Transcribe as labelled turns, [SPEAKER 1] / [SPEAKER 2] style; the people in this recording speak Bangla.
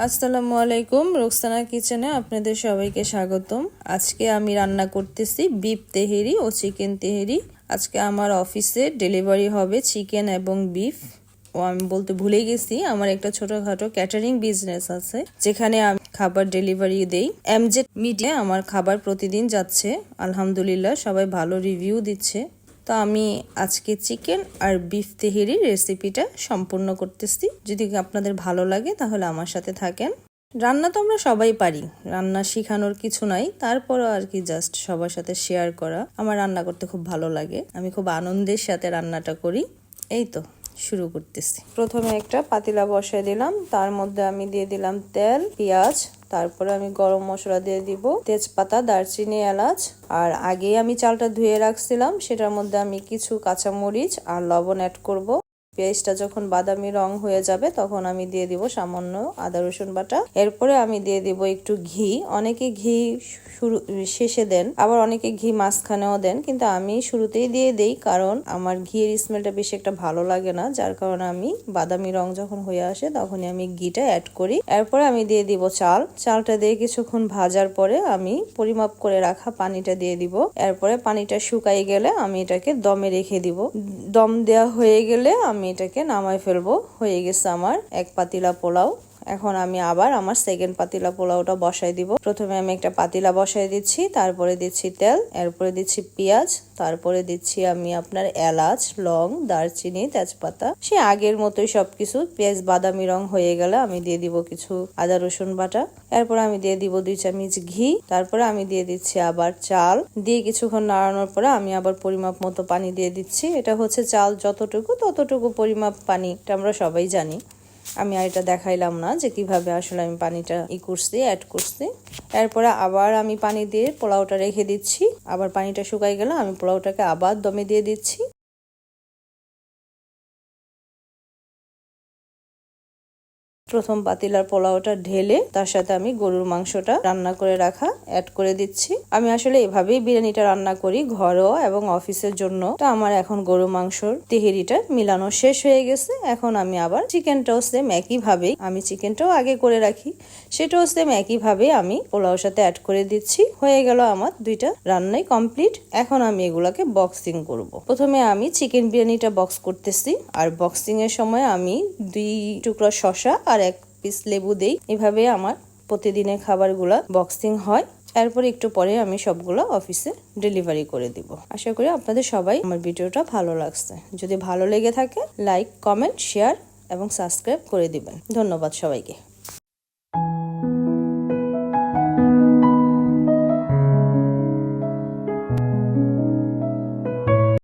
[SPEAKER 1] আসসালামু আলাইকুম, রোকসানা কিচেনে আপনাদের সবাইকে স্বাগতম। আজকে আমি রান্না করতেছি বিফ তেহেরি ও চিকেন তেহেরি। আজকে আমার অফিসে ডেলিভারি হবে চিকেন এবং বিফ। আমি বলতে ভুলে গেছি, আমার একটা ছোটখাটো ক্যাটারিং বিজনেস আছে যেখানে আমি খাবার ডেলিভারি দেই। এমজেড মিডিয়া আমার খাবার প্রতিদিন যাচ্ছে, আলহামদুলিল্লাহ সবাই ভালো রিভিউ দিচ্ছে। তো আমি আজকে চিকেন আর বিফ তেহেরির রেসিপিটা সম্পূর্ণ করতেছি। যদি আপনাদের ভালো লাগে তাহলে আমার সাথে থাকেন। রান্না তো আমরা সবাই পারি, রান্না শেখানোর কিছু নাই, তারপরও আর কি জাস্ট সবার সাথে শেয়ার করা। আমার রান্না করতে খুব ভালো লাগে, আমি খুব আনন্দের সাথে রান্নাটা করি। এই তো শুরু করতেছি। প্রথমে একটা পাতিলা বসায় দিলাম, তার মধ্যে আমি দিয়ে দিলাম তেল, পেঁয়াজ, তারপরে আমি গরম মশলা দিয়ে দিব, তেজপাতা, দারচিনি, এলাচ। আর আগেই আমি চালটা ধুয়ে রাখছিলাম, সেটার মধ্যে আমি কিছু কাঁচামরিচ আর লবণ অ্যাড করব। পেঁয়াজটা যখন বাদামি রং হয়ে যাবে তখন আমি দিয়ে দিব সামান্য আদা রসুন বাটা। এরপরে আমি দিয়ে দিব একটু ঘি। অনেকে ঘি শেষে দেন, আবার অনেকে ঘি মাঝখানেও দেন, কিন্তু আমি শুরুতেই দিয়ে দেই, কারণ আমার ঘিয়ের স্মেলটা বেশি একটা ভালো লাগে না, যার কারণে আমি বাদামি রং যখন হয়ে আসে তখনই আমি ঘিটা অ্যাড করি। এরপরে আমি দিয়ে দিব চালটা দিয়ে কিছুক্ষণ ভাজার পরে আমি পরিমাপ করে রাখা পানিটা দিয়ে দিব। এরপরে পানিটা শুকাই গেলে আমি এটাকে দমে রেখে দিব। দম দেওয়া হয়ে গেলে আমি এটাকে নামাই ফেলবো। হয়ে গেছে আমার এক পাতিলা পোলাও। এখন আমি আবার আমার সেকেন্ড পাতিলা পোলাওটা বসাই দিব। প্রথমে আমি একটা পাতিলা বসাই দিচ্ছি, তারপরে দিচ্ছি তেল, এরপরে দিচ্ছি পেঁয়াজ, তারপরে দিচ্ছি আমি আপনার এলাচ, লং, দারচিনি, তেজপাতা। সে আগের মতোই সবকিছু। পেঁয়াজ বাদামি রং হয়ে গেলে আমি দিয়ে দিব কিছু আদা রসুন বাটা। এরপর আমি দিয়ে দিব 2 চামচ ঘি। তারপরে আমি দিয়ে দিচ্ছি আবার চাল দিয়ে কিছুক্ষণ নাড়ানোর পরে আমি আবার পরিমাপ মতো পানি দিয়ে দিচ্ছি। এটা হচ্ছে চাল যতটুকু ততটুকু পরিমাপ পানি, এটা আমরা সবাই জানি। আমি আর এটা দেখাইলাম না যে কিভাবে আসলে আমি পানিটা অ্যাড করছি। এরপরে আবার আমি পানি দিয়ে পোলাওটা রেখে দিচ্ছি। আবার পানিটা শুকাই গেলে আমি পোলাওটাকে আবার দমে দিয়ে দিচ্ছি। প্রথম পাতিলার পোলাওটা ঢেলে তার সাথে আমি গরুর মাংসটা রান্না করে রাখা অ্যাড করে দিচ্ছি। আমি আসলে এভাবেই বিরিয়ানিটা রান্না করি ঘরোয়া এবং অফিসের জন্য। তো আমার এখন গরু মাংসর তেহেরিটা মিলানো শেষ হয়ে গেছে। এখন আমি আবার চিকেনটাও সেম একইভাবেই, আমি চিকেনটাও আগে করে রাখি, সেটাও সেম একইভাবে আমি পোলাওর সাথে অ্যাড করে দিচ্ছি। হয়ে গেল আমার 2টা রান্নাই কমপ্লিট। এখন আমি এগুলাকে বক্সিং করব। প্রথমে আমি চিকেন বিরিয়ানিটা বক্স করতেছি, আর বক্সিং এর সময় আমি 2 টুকরা শসা আর 1 পিস লেবু দেই। এভাবে আমার প্রতিদিনের খাবারগুলা বক্সিং হয়। এরপর একটু পরে আমি সবগুলো অফিসে ডেলিভারি করে দিব। আশা করি আপনাদের সবাই আমার ভিডিওটা ভালো লাগছে। যদি ভালো লেগে থাকে লাইক, কমেন্ট, শেয়ার এবং সাবস্ক্রাইব করে দিবেন। ধন্যবাদ সবাইকে।